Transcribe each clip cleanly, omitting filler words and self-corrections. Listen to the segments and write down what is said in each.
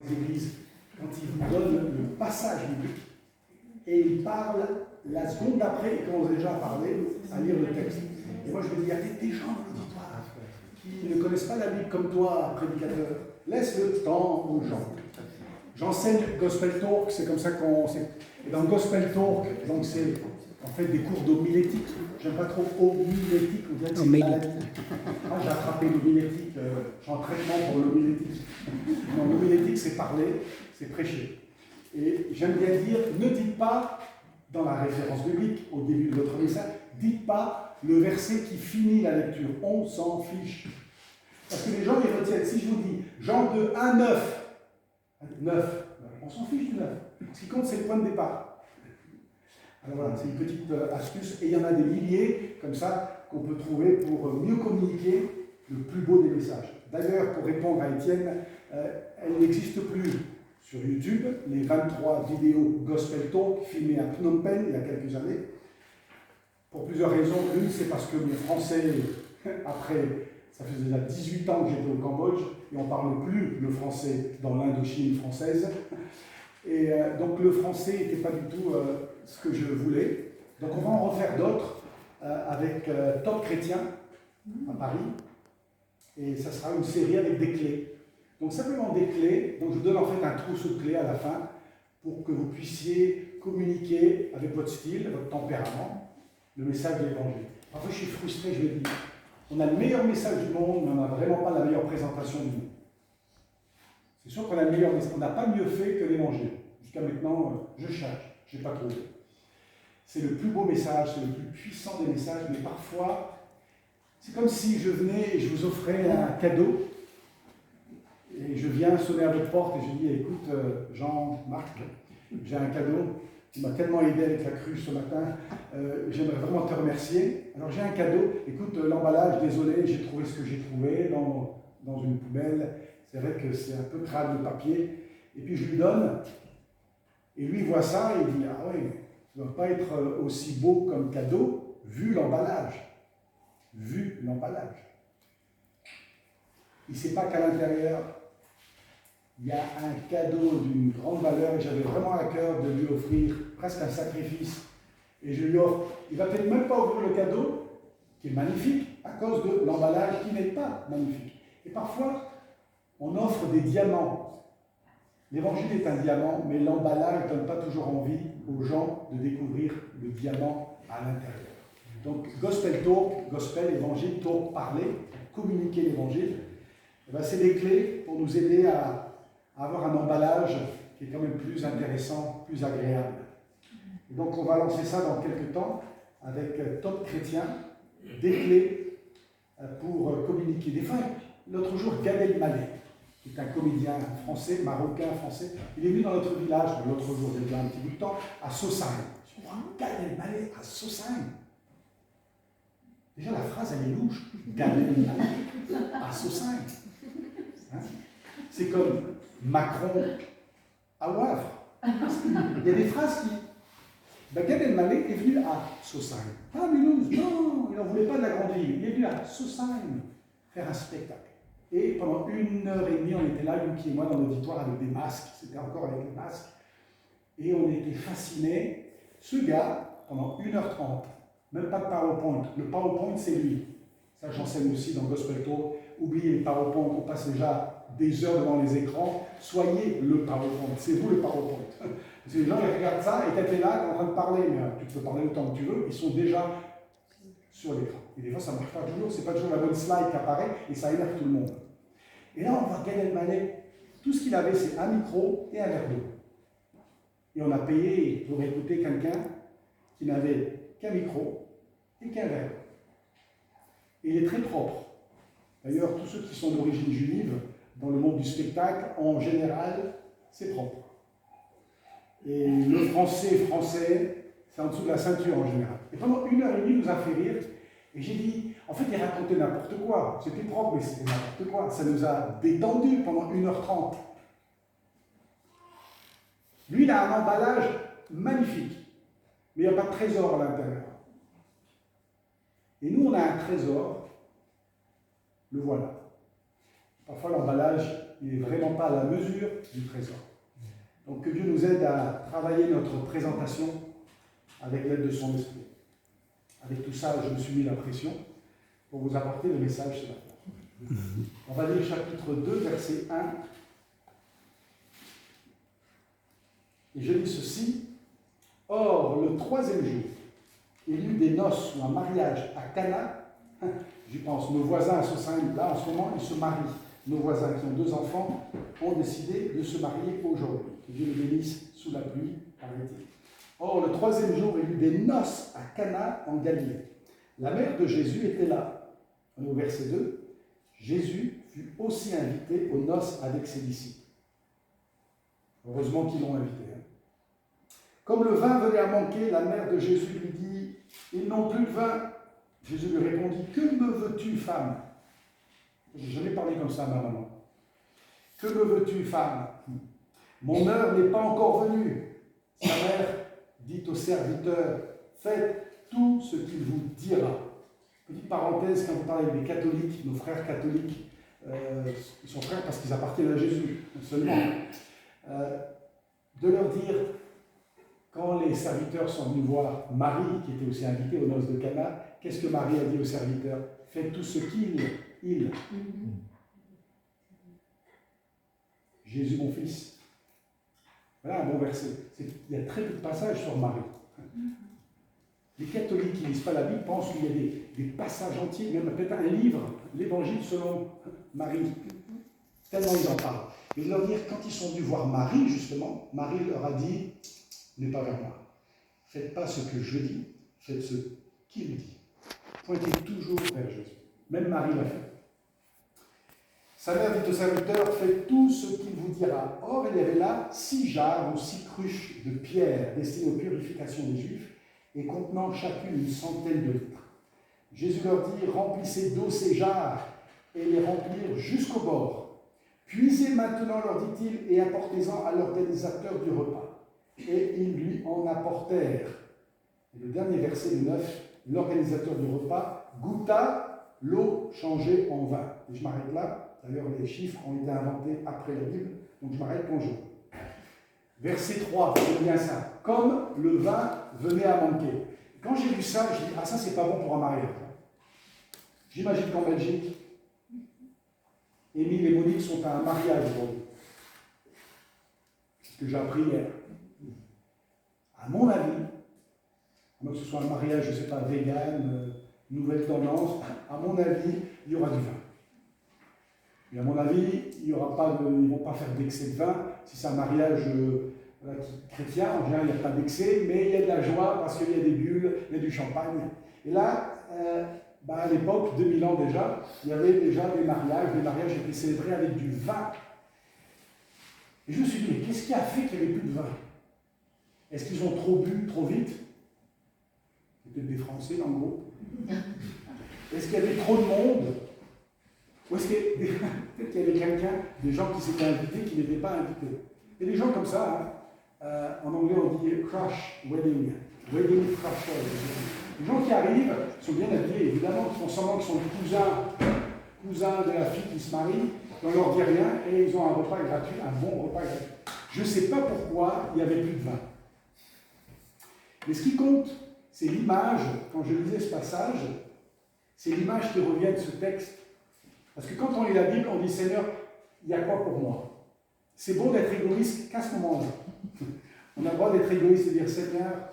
les églises, quand ils vous donnent le passage biblique, et ils parlent la seconde d'après, ils commencent déjà à parler, à lire le texte. Et moi je me dis, il y a des gens dans l'auditoire qui ne connaissent pas la Bible comme toi, prédicateur. Laisse le temps aux gens. J'enseigne Gospel Talk, c'est comme ça qu'on... Et dans Gospel Talk, donc c'est en fait des cours d'homilétique. J'aime pas trop homilétique, on dirait que c'est une maladie. Moi j'ai attrapé l'homilétique, je suis en traitement pour l'homilétique. Non, l'homilétique c'est parler, c'est prêcher. Et j'aime bien dire, ne dites pas, dans la référence biblique, au début de votre message, dites pas le verset qui finit la lecture. On s'en fiche. Parce que les gens, ils retiennent. Si je vous dis Jean 2, 1, 9, on s'en fiche du 9. Ce qui compte, c'est le point de départ. Alors voilà, c'est une petite astuce. Et il y en a des milliers, comme ça, qu'on peut trouver pour mieux communiquer le plus beau des messages. D'ailleurs, pour répondre à Étienne, elle n'existe plus sur YouTube, les 23 vidéos Gospel Talk filmées à Phnom Penh il y a quelques années. Pour plusieurs raisons. L'une, c'est parce que mon français, après, ça faisait déjà 18 ans que j'étais au Cambodge, et on ne parle plus le français dans l'Indochine française. Et donc le français n'était pas du tout ce que je voulais. Donc on va en refaire d'autres avec Top Chrétien à Paris. Et ça sera une série avec des clés. Donc simplement des clés, donc je vous donne en fait un trousseau de clés à la fin pour que vous puissiez communiquer avec votre style, votre tempérament, le message de l'Évangile. Parfois je suis frustré, je me dis, on a le meilleur message du monde, mais on n'a vraiment pas la meilleure présentation du monde. C'est sûr qu'on a le meilleur message, on n'a pas mieux fait que l'Évangile. Jusqu'à maintenant, je cherche, je n'ai pas trouvé. C'est le plus beau message, c'est le plus puissant des messages, mais parfois, c'est comme si je venais et je vous offrais un cadeau. Et je viens sonner à votre porte et je dis, écoute, Jean-Marc, j'ai un cadeau, tu m'as tellement aidé avec la cruche ce matin, j'aimerais vraiment te remercier. Alors j'ai un cadeau, écoute, l'emballage, désolé, j'ai trouvé ce que j'ai trouvé dans une poubelle, c'est vrai que c'est un peu crade le papier, et puis je lui donne, et lui voit ça et il dit, ah oui, ça ne doit pas être aussi beau comme cadeau, vu l'emballage. Vu l'emballage. Il ne sait pas qu'à l'intérieur, il y a un cadeau d'une grande valeur et j'avais vraiment à cœur de lui offrir presque un sacrifice. Et je lui offre, il ne va peut-être même pas ouvrir le cadeau, qui est magnifique, à cause de l'emballage qui n'est pas magnifique. Et parfois, on offre des diamants. L'évangile est un diamant, mais l'emballage ne donne pas toujours envie aux gens de découvrir le diamant à l'intérieur. Donc, Gospel Talk, Gospel, Évangile, Talk, parler, communiquer l'Évangile, c'est des clés pour nous aider à avoir un emballage qui est quand même plus intéressant, plus agréable. Et donc on va lancer ça dans quelques temps avec Top Chrétien, des clés pour communiquer. Des fois, l'autre jour, Gad Elmaleh, qui est un comédien français, marocain français, il est venu dans notre village, l'autre jour, il y a un petit bout de temps, à Sossagne. Je me dis, Gad Elmaleh à Sossagne. Déjà la phrase elle est louche, Gad Elmaleh à Sossagne. Hein? C'est comme Macron à Wavre. Il y a des phrases qui... Gad Elmaleh est venu à Sossagne. Pas à Mulhouse, non, il n'en voulait pas de la grande ville. Il est venu à Sossagne faire un spectacle. Et pendant 1h30, on était là, Yuki et moi, dans l'auditoire avec des masques. C'était encore avec des masques. Et on était fascinés. Ce gars, pendant 1h30, même pas de PowerPoint. Le PowerPoint, c'est lui. Ça, j'enseigne aussi dans Gospel Talk. Oubliez le PowerPoint, on passe déjà des heures devant les écrans. Soyez le PowerPoint, c'est vous le PowerPoint. Parce que les gens ils regardent ça et t'es là, t'es en train de parler, mais tu peux parler autant que tu veux, ils sont déjà sur l'écran. Et des fois, ça ne marche pas toujours, c'est pas toujours la bonne slide qui apparaît et ça énerve tout le monde. Et là, on voit Gad Elmaleh, tout ce qu'il avait, c'est un micro et un verre d'eau. Et on a payé pour écouter quelqu'un qui n'avait qu'un micro et qu'un verre. Et il est très propre. D'ailleurs, tous ceux qui sont d'origine juive, dans le monde du spectacle, en général, c'est propre. Et le français, c'est en dessous de la ceinture en général. Et pendant 1h30, il nous a fait rire. Et j'ai dit, en fait, il racontait n'importe quoi. C'était propre, mais c'était n'importe quoi. Ça nous a détendus pendant 1h30. Lui, il a un emballage magnifique. Mais il n'y a pas de trésor à l'intérieur. Et nous, on a un trésor. Le voilà. Parfois, l'emballage il n'est vraiment pas à la mesure du trésor. Donc que Dieu nous aide à travailler notre présentation avec l'aide de son esprit. Avec tout ça, je me suis mis la pression pour vous apporter le message ce matin. On va lire chapitre 2, verset 1. Et je lis ceci. Or, le 3e jour, il y eut des noces ou un mariage à Cana. J'y pense, nos voisins à Sosaïm, là en ce moment, ils se marient. Nos voisins qui ont 2 enfants ont décidé de se marier aujourd'hui. Que Dieu les bénisse sous la pluie, paraît-il. Or, le 3e jour, il y eut des noces à Cana en Galilée. La mère de Jésus était là. On est au verset 2. Jésus fut aussi invité aux noces avec ses disciples. Heureusement qu'ils l'ont invité. Comme le vin venait à manquer, la mère de Jésus lui dit « Ils n'ont plus de vin. » Jésus lui répondit « Que me veux-tu, femme ?» Je n'ai jamais parlé comme ça à ma maman. « Que me veux-tu, femme ? Mon heure n'est pas encore venue. » Sa mère dit au serviteur « Faites tout ce qu'il vous dira. » Petite parenthèse, quand vous parlez avec des catholiques, nos frères catholiques, ils sont frères parce qu'ils appartiennent à Jésus, seulement. De leur dire, quand les serviteurs sont venus voir Marie, qui était aussi invitée aux noces de Cana, qu'est-ce que Marie a dit aux serviteurs ? Faites tout ce qu'il. Jésus, mon fils. Voilà un bon verset. Il y a très peu de passages sur Marie. Les catholiques qui ne lisent pas la Bible pensent qu'il y a des passages entiers, même peut-être un livre, l'Évangile selon Marie. Tellement ils en parlent. Et de leur dire, quand ils sont venus voir Marie, justement, Marie leur a dit, n'est pas vers moi. Faites pas ce que je dis, faites ce qu'il dit. Pointez toujours vers Jésus. Même Marie l'a fait. Sa mère dit au serviteur, faites tout ce qu'il vous dira. Or, il y avait là 6 jarres ou 6 cruches de pierre destinées aux purifications des Juifs et contenant chacune une centaine de litres. Jésus leur dit, remplissez d'eau ces jarres et les remplir jusqu'au bord. Puisez maintenant, leur dit-il, et apportez-en à l'organisateur du repas. Et ils lui en apportèrent. Et le dernier verset, le 9, l'organisateur du repas goûta l'eau changée en vin. Et je m'arrête là. D'ailleurs, les chiffres ont été inventés après la Bible, donc je m'arrête quand je veux. Verset 3, c'est bien ça. Comme le vin venait à manquer. Quand j'ai lu ça, j'ai dit, ah ça c'est pas bon pour un mariage. J'imagine qu'en Belgique, Émile et Monique sont à un mariage aujourd'hui. C'est ce que j'ai appris hier. À mon avis, que ce soit un mariage, je ne sais pas, vegan, nouvelle tendance, à mon avis, il y aura du vin. Et à mon avis, ils ne vont pas faire d'excès de vin. Si c'est un mariage chrétien, en général, il n'y a pas d'excès, mais il y a de la joie parce qu'il y a des bulles, il y a du champagne. Et là, à l'époque, 2000 ans déjà, il y avait déjà des mariages étaient célébrés avec du vin. Et je me suis dit, mais qu'est-ce qui a fait qu'il n'y avait plus de vin ? Est-ce qu'ils ont trop bu, trop vite ? Peut-être des Français dans le groupe. Est-ce qu'il y avait trop de monde ? Ou est-ce peut-être qu'il y avait quelqu'un, des gens qui s'étaient invités, qui n'étaient pas invités. Il y a des gens comme ça, hein. En anglais on dit crash wedding crasher. Les gens qui arrivent sont bien habillés, évidemment, qui font semblant qu'ils sont cousins de la fille qui se marie, on ne leur dit rien et ils ont un repas gratuit, un bon repas gratuit. Je ne sais pas pourquoi il n'y avait plus de vin. Mais ce qui compte, c'est l'image, quand je lisais ce passage, c'est l'image qui revient de ce texte. Parce que quand on lit la Bible, on dit Seigneur, il y a quoi pour moi ? C'est bon d'être égoïste qu'à ce moment-là. On a le droit d'être égoïste et de dire Seigneur,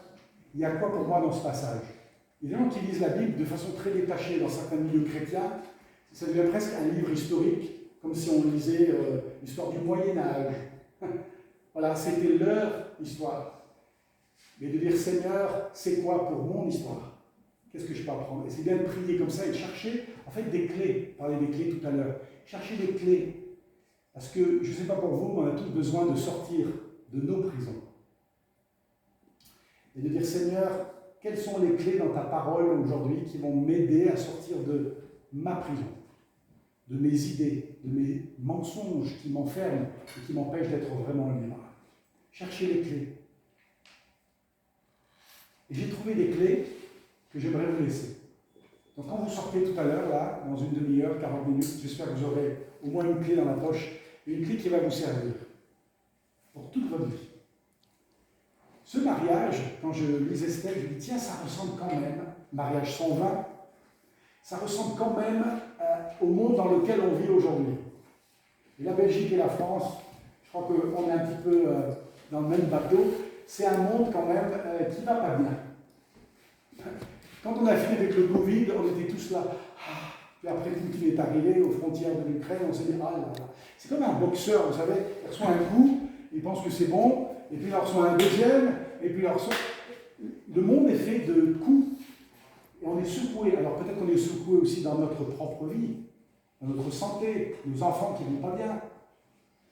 il y a quoi pour moi dans ce passage ? Il y a des gens qui lisent la Bible de façon très détachée dans certains milieux chrétiens. Ça devient presque un livre historique, comme si on lisait l'histoire du Moyen-Âge. Voilà, c'était leur histoire. Mais de dire Seigneur, c'est quoi pour mon histoire ? Qu'est-ce que je peux apprendre ? Et c'est bien de prier comme ça et de chercher, en fait, des clés. On parlait des clés tout à l'heure. Chercher des clés. Parce que, je ne sais pas pour vous, mais on a tous besoin de sortir de nos prisons. Et de dire, Seigneur, quelles sont les clés dans ta parole aujourd'hui qui vont m'aider à sortir de ma prison, de mes idées, de mes mensonges qui m'enferment et qui m'empêchent d'être vraiment libre. Chercher les clés. Et j'ai trouvé des clés que j'aimerais vous laisser. Donc quand vous sortez tout à l'heure, là, dans une demi-heure, 40 minutes, j'espère que vous aurez au moins une clé dans la poche une clé qui va vous servir pour toute votre vie. Ce mariage, quand je lisais ce texte, je me dis, tiens, ça ressemble quand même, mariage sans vin, ça ressemble quand même au monde dans lequel on vit aujourd'hui. Et la Belgique et la France, je crois qu'on est un petit peu dans le même bateau, c'est un monde quand même qui ne va pas bien. Quand on a fini avec le Covid, on était tous là. Puis après, Poutine est arrivé aux frontières de l'Ukraine, on s'est dit, ah là là. C'est comme un boxeur, vous savez, il reçoit un coup, il pense que c'est bon, et puis il en reçoit un deuxième, et puis il en reçoit... Le monde est fait de coups, et on est secoué. Alors peut-être qu'on est secoué aussi dans notre propre vie, dans notre santé, nos enfants qui ne vont pas bien.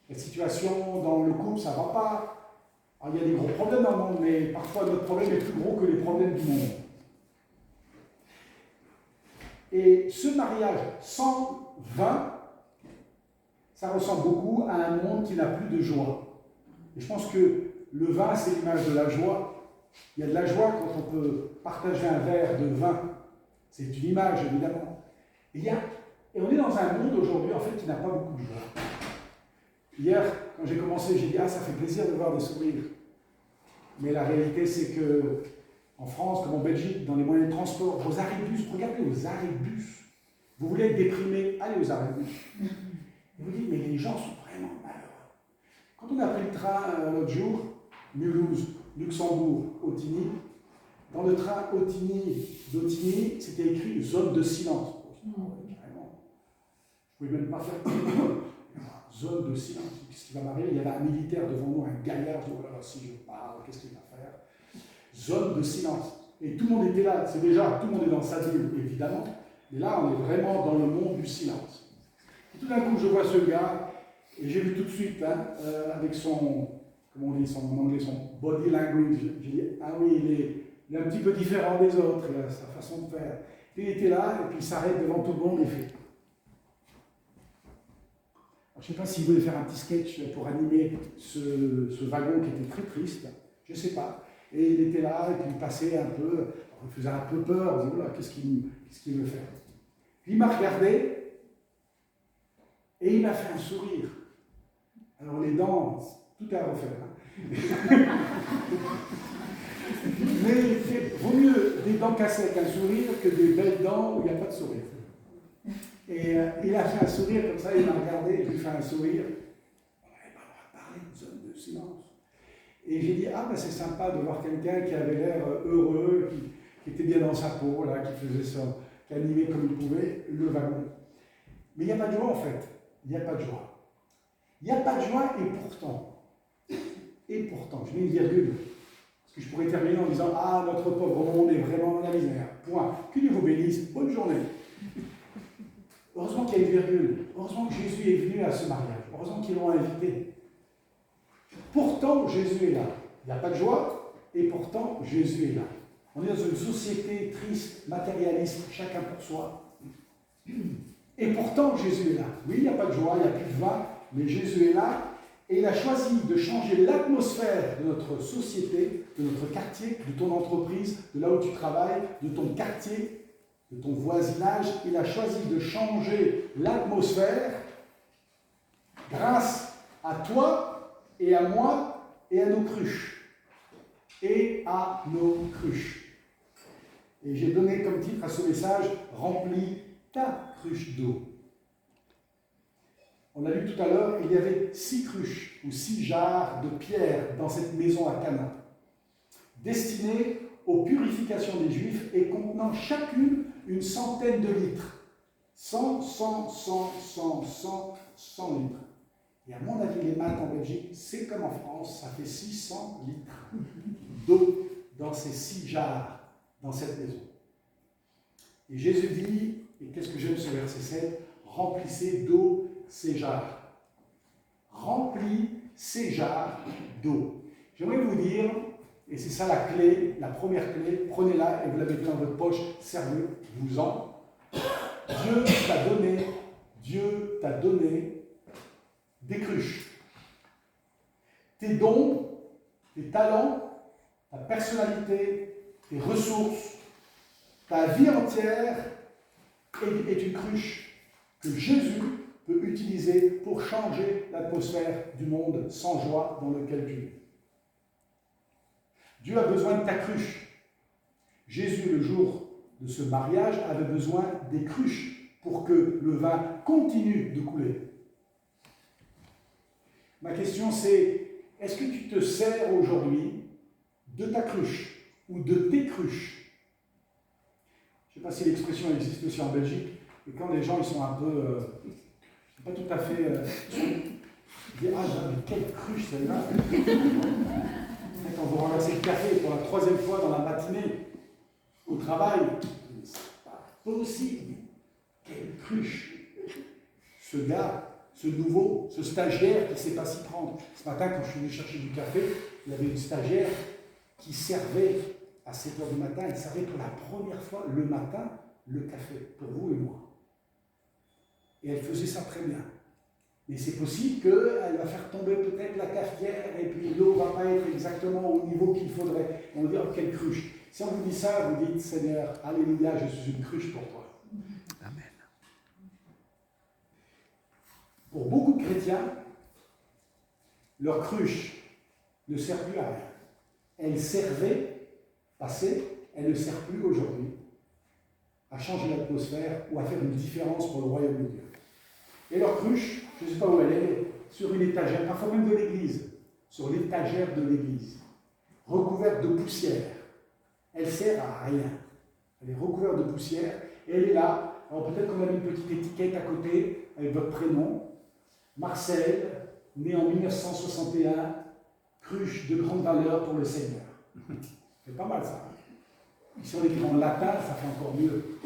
La situation dans le couple, ça ne va pas. Alors, il y a des gros problèmes dans le monde, mais parfois notre problème est plus gros que les problèmes du monde. Et ce mariage sans vin, ça ressemble beaucoup à un monde qui n'a plus de joie. Et je pense que le vin, c'est l'image de la joie. Il y a de la joie quand on peut partager un verre de vin. C'est une image, évidemment. Et on est dans un monde aujourd'hui, en fait, qui n'a pas beaucoup de joie. Hier, quand j'ai commencé, j'ai dit « Ah, ça fait plaisir de voir des sourires ». Mais la réalité, c'est que en France, comme en Belgique, dans les moyens de transport, vos arrêts de bus, regardez aux arrêts de bus. Vous voulez être déprimé, allez aux arrêts de bus. Et vous dites, mais les gens sont vraiment malheureux. Quand on a pris le train l'autre jour, Mulhouse, Luxembourg, Otigny, dans le train d'Otigny, c'était écrit zone de silence. Carrément. Je ne pouvais même pas faire zone de silence. Qu'est-ce qui va m'arriver? Il y avait un militaire devant nous, un gaillard. Je dis, oh là là, si je parle, qu'est-ce qu'il va faire? Zone de silence. Et tout le monde était là. C'est déjà, tout le monde est dans sa bulle, évidemment. Et là, on est vraiment dans le monde du silence. Et tout d'un coup, je vois ce gars, et j'ai vu tout de suite, avec son, comment on dit en anglais, son body language. J'ai dit, ah oui, il est un petit peu différent des autres, il a sa façon de faire. Et il était là, et puis il s'arrête devant tout le monde et fait. Alors, je ne sais pas s'il voulait faire un petit sketch pour animer ce wagon qui était très triste. Je ne sais pas. Et il était là, et puis il passait un peu, il faisait un peu peur, il disait, voilà, qu'est-ce qu'il veut faire? Puis il m'a regardé, et il m'a fait un sourire. Alors les dents, tout est à refaire. Mais il vaut mieux des dents cassées avec un sourire que des belles dents où il n'y a pas de sourire. Et il a fait un sourire comme ça, il m'a regardé, je lui ai fait un sourire. On n'avait pas le droit de parler, une zone de silence. Et j'ai dit, ah ben c'est sympa de voir quelqu'un qui avait l'air heureux, qui était bien dans sa peau, là, qui faisait ça, qui animait comme il pouvait le wagon. Mais il n'y a pas de joie en fait. Il n'y a pas de joie. Il n'y a pas de joie et pourtant, je mets une virgule. Parce que je pourrais terminer en disant, ah notre pauvre monde est vraiment dans la misère. Point. Que Dieu vous bénisse. Bonne journée. Heureusement qu'il y a une virgule. Heureusement que Jésus est venu à ce mariage. Heureusement qu'ils l'ont invité. Pourtant, Jésus est là. Il n'y a pas de joie, et pourtant, Jésus est là. On est dans une société triste, matérialiste, chacun pour soi. Et pourtant, Jésus est là. Oui, il n'y a pas de joie, il n'y a plus de vin, mais Jésus est là, et il a choisi de changer l'atmosphère de notre société, de notre quartier, de ton entreprise, de là où tu travailles, de ton quartier, de ton voisinage. Il a choisi de changer l'atmosphère grâce à toi, et à moi, et à nos cruches. Et à nos cruches. Et j'ai donné comme titre à ce message, remplis ta cruche d'eau. On a lu tout à l'heure, il y avait 6 cruches, ou 6 jarres de pierre dans cette maison à Cana, destinées aux purifications des Juifs et contenant chacune une centaine de litres. 100 litres. Et à mon avis, les maths en Belgique, c'est comme en France, ça fait 600 litres d'eau dans ces 6 jarres, dans cette maison. Et Jésus dit, et qu'est-ce que j'aime ce verset 7, remplissez d'eau ces jarres. Remplis ces jarres d'eau. J'aimerais vous dire, et c'est ça la clé, la première clé, prenez-la et vous la mettez dans votre poche, servez-vous-en. Dieu t'a donné des cruches. Tes dons, tes talents, ta personnalité, tes ressources, ta vie entière est une cruche que Jésus peut utiliser pour changer l'atmosphère du monde sans joie dans lequel tu es. Dieu a besoin de ta cruche. Jésus, le jour de ce mariage, avait besoin des cruches pour que le vin continue de couler. Ma question c'est, est-ce que tu te sers aujourd'hui de ta cruche ou de tes cruches? Je ne sais pas si l'expression existe aussi en Belgique, mais quand les gens ils sont un peu, pas tout à fait, ils disent, ah mais quelle cruche celle-là. Quand vous renversez le café pour la 3e fois dans la matinée, au travail, c'est pas possible. Quelle cruche. Ce gars, ce nouveau, ce stagiaire qui ne sait pas s'y prendre. Ce matin, quand je suis venu chercher du café, il y avait une stagiaire qui servait à 7h du matin, elle servait pour la première fois le matin le café, pour vous et moi. Et elle faisait ça très bien. Mais c'est possible qu'elle va faire tomber peut-être la cafetière et puis l'eau ne va pas être exactement au niveau qu'il faudrait. On va dire, oh, quelle cruche. Si on vous dit ça, vous dites, Seigneur, alléluia, je suis une cruche pour toi. Amen. Pour beaucoup de chrétiens, leur cruche ne sert plus à rien. Elle servait, passé, elle ne sert plus aujourd'hui à changer l'atmosphère ou à faire une différence pour le royaume de Dieu. Et leur cruche, je ne sais pas où elle est, sur une étagère, parfois même de l'église, sur l'étagère de l'église, recouverte de poussière. Elle ne sert à rien. Elle est recouverte de poussière et elle est là. Alors peut-être qu'on a mis une petite étiquette à côté avec votre prénom. Marcel, né en 1961, cruche de grande valeur pour le Seigneur. C'est pas mal ça. Si on écrit en latin, ça fait encore mieux.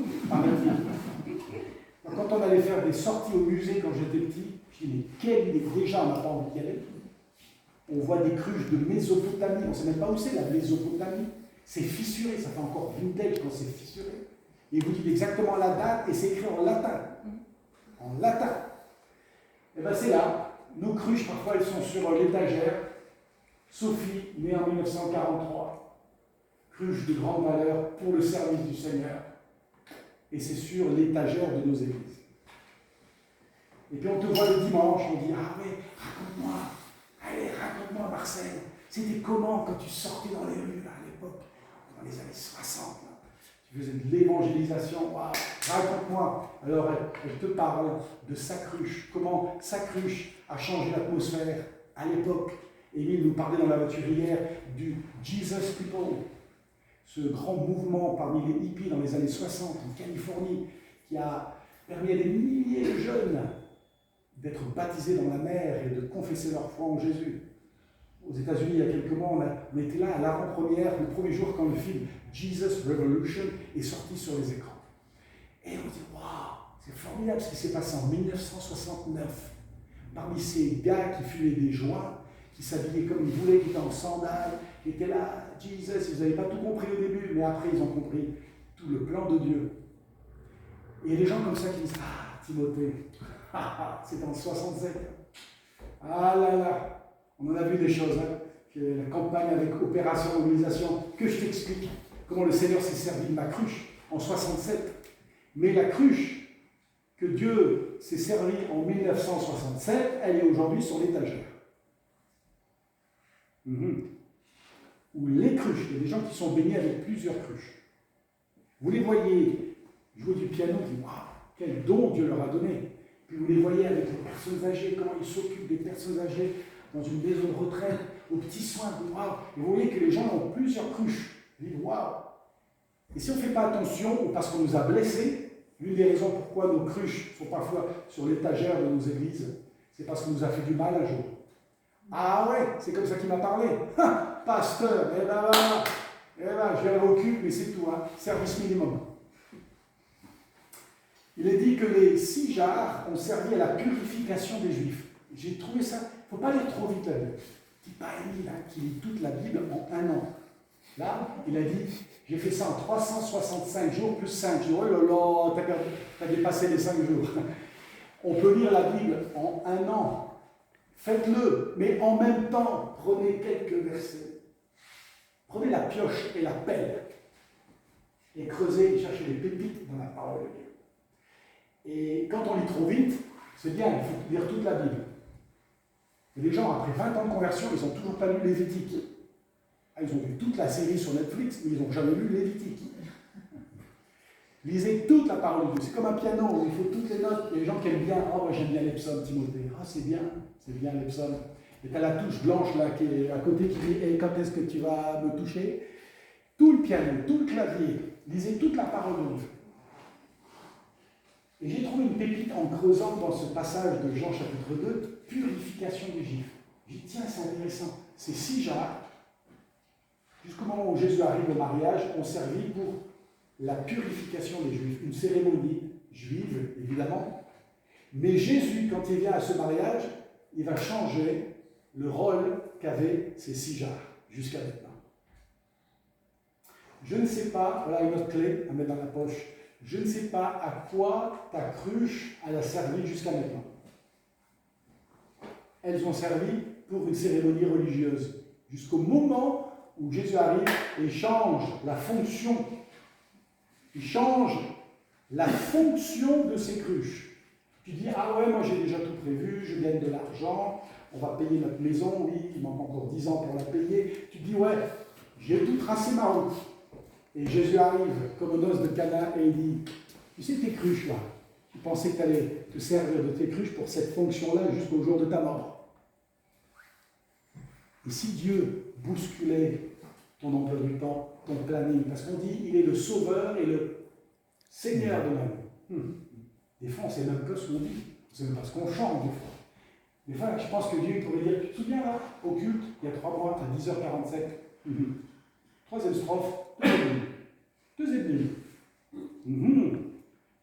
Quand on allait faire des sorties au musée quand j'étais petit, je dis mais quelle idée, déjà on n'a pas envie d'y aller. On voit des cruches de Mésopotamie, on ne sait même pas où c'est la Mésopotamie. C'est fissuré, ça fait encore vintage quand c'est fissuré. Et vous dites exactement la date et c'est écrit en latin. En latin. Et bien c'est là, nos cruches parfois elles sont sur l'étagère. Sophie, née en 1943, cruche de grande valeur pour le service du Seigneur. Et c'est sur l'étagère de nos églises. Et puis on te voit le dimanche, on dit, ah ouais, raconte-moi, allez, raconte-moi Marcel, c'était comment quand tu sortais dans les rues là, à l'époque, dans les années 60, là, tu faisais de l'évangélisation, waouh, raconte-moi. Alors elle te parle de sa cruche, comment sa cruche a changé l'atmosphère à l'époque. Émile nous parlait dans la voiture hier du Jesus People, ce grand mouvement parmi les hippies dans les années 60 en Californie, qui a permis à des milliers de jeunes d'être baptisés dans la mer et de confesser leur foi en Jésus. Aux États-Unis, il y a quelques mois, on était là à l'avant-première, le premier jour, quand le film Jesus Revolution est sorti sur les écrans. Et on dit, waouh, c'est formidable ce qui s'est passé en 1969. Parmi ces gars qui fumaient des joints, qui s'habillaient comme ils voulaient, qui étaient en sandales, qui étaient là, Jesus, ils n'avaient pas tout compris au début, mais après ils ont compris tout le plan de Dieu. Et il y a des gens comme ça qui disent, ah, Timothée, c'est en 67. Ah là là, on en a vu des choses, hein, la campagne avec Opération Mobilisation, que je t'explique comment le Seigneur s'est servi de ma cruche en 67. Mais la cruche que Dieu s'est servi en 1967, elle est aujourd'hui sur l'étagère. Ou les cruches, il y a des gens qui sont baignés avec plusieurs cruches. Vous les voyez jouer du piano, vous dites, waouh, quel don Dieu leur a donné. Puis vous les voyez avec les personnes âgées, comment ils s'occupent des personnes âgées dans une maison de retraite, aux petits soins, waouh. Et vous voyez que les gens ont plusieurs cruches. Vous dites, waouh. Et si on ne fait pas attention, ou parce qu'on nous a blessés, l'une des raisons pourquoi nos cruches sont parfois sur l'étagère de nos églises, c'est parce qu'on nous a fait du mal un jour. Ah ouais, c'est comme ça qu'il m'a parlé. Pasteur, eh ben voilà, eh ben je les occupe, mais c'est tout, hein. Service minimum. Il est dit que les 6 jarres ont servi à la purification des Juifs. J'ai trouvé ça, il ne faut pas lire trop vite la Bible. Il dit pas Émile là, qui lit toute la Bible en 1 an. Là, il a dit, j'ai fait ça en 365 jours plus 5 jours. Oh là là, t'as dépassé les 5 jours. On peut lire la Bible en 1 an. Faites-le, mais en même temps, prenez quelques versets. Prenez la pioche et la pelle et creusez et cherchez les pépites dans la parole de Dieu. Et quand on lit trop vite, C'est bien, il faut lire toute la Bible. Et les gens, après 20 ans de conversion, ils n'ont toujours pas lu Lévitique. Ah, ils ont vu toute la série sur Netflix, mais ils n'ont jamais lu Lévitique. Lisez toute la parole de Dieu. C'est comme un piano où il faut toutes les notes. Il y a des gens qui aiment bien. Ah, moi j'aime bien les psaumes, Timothée. Ah, c'est bien les psaumes. Et tu as la touche blanche là qui est à côté qui dit hey, quand est-ce que tu vas me toucher? Tout le piano, tout le clavier. Lisez toute la parole de Dieu. Et j'ai trouvé une pépite en creusant dans ce passage de Jean chapitre 2, purification des Juifs. J'ai dit tiens, c'est intéressant. Ces 6 jarres, jusqu'au moment où Jésus arrive au mariage, ont servi pour la purification des Juifs, une cérémonie juive, évidemment. Mais Jésus, quand il vient à ce mariage, il va changer le rôle qu'avaient ces 6 jarres, jusqu'à maintenant. Je ne sais pas, voilà une autre clé à mettre dans la poche, je ne sais pas à quoi ta cruche a servi jusqu'à maintenant. Elles ont servi pour une cérémonie religieuse, jusqu'au moment où Jésus arrive et change la fonction. Il change la fonction de ces cruches. Tu dis, ah ouais, moi j'ai déjà tout prévu, je gagne de l'argent, on va payer notre maison, oui, il manque encore 10 ans pour la payer. Tu dis, ouais, j'ai tout tracé ma route. Et Jésus arrive comme aux noces de Cana et il dit, tu sais tes cruches là, tu pensais que tu allais te servir de tes cruches pour cette fonction-là jusqu'au jour de ta mort. Et si Dieu bousculait ton emploi du temps, ton planning, parce qu'on dit il est le sauveur et le Seigneur de ma vie. Des fois, on ne sait même pas ce qu'on dit, on ne sait même pas ce qu'on chante des fois. Des fois, je pense que Dieu pourrait dire, tu te souviens là, au culte, il y a 3 mois, à 10h47, troisième strophe, 2h30.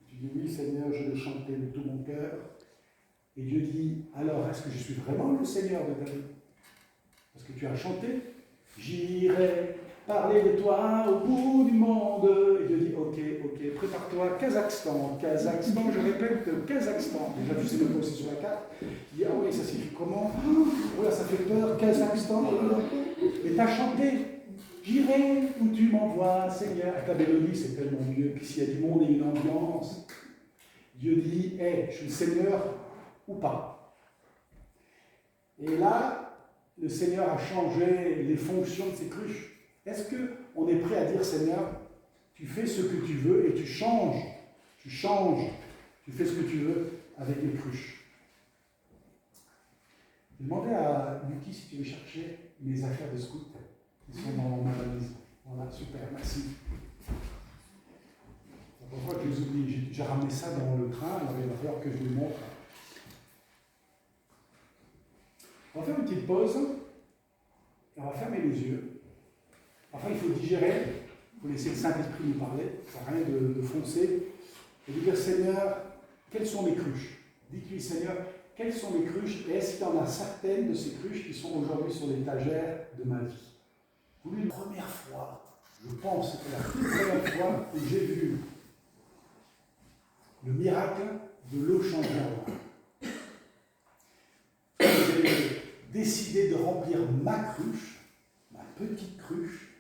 Tu dis, oui Seigneur, je le chantais de tout mon cœur. Et Dieu dit, alors est-ce que je suis vraiment le Seigneur de ta vie? Parce que tu as chanté, j'irai parler de toi au bout du monde. Et Dieu dit, ok, prépare-toi, Kazakhstan, je répète, Kazakhstan. Déjà, tu sais même pas aussi sur la carte. Tu dis, ah oui, ça s'écrit comment? Oh là, ça fait peur, Kazakhstan. Et tu as chanté, j'irai où tu m'envoies, Seigneur. Ta mélodie, c'est tellement mieux. Puis s'il y a du monde et une ambiance, Dieu dit, hey, je suis le Seigneur ou pas. Et là, le Seigneur a changé les fonctions de ses cruches. Est-ce qu'on est prêt à dire, Seigneur, tu fais ce que tu veux et tu changes, tu fais ce que tu veux avec les cruches? J'ai demandé à Lucky si tu veux chercher mes affaires de scout. Ils sont dans ma valise. Voilà, super, merci. Pourquoi je les oublie? J'ai ramené ça dans le train, alors il va falloir que je vous le montre. On va faire une petite pause, et on va fermer les yeux. Enfin, il faut digérer, il faut laisser le Saint-Esprit nous parler, ça n'a rien de foncer, et de dire, Seigneur, quelles sont mes cruches? Dites-lui, Seigneur, quelles sont mes cruches, et est-ce qu'il y en a certaines de ces cruches qui sont aujourd'hui sur l'étagère de ma vie? Pour une première fois, je pense que c'était la toute première fois où j'ai vu le miracle de l'eau changeant en vin. J'ai décidé de remplir ma cruche, ma petite cruche,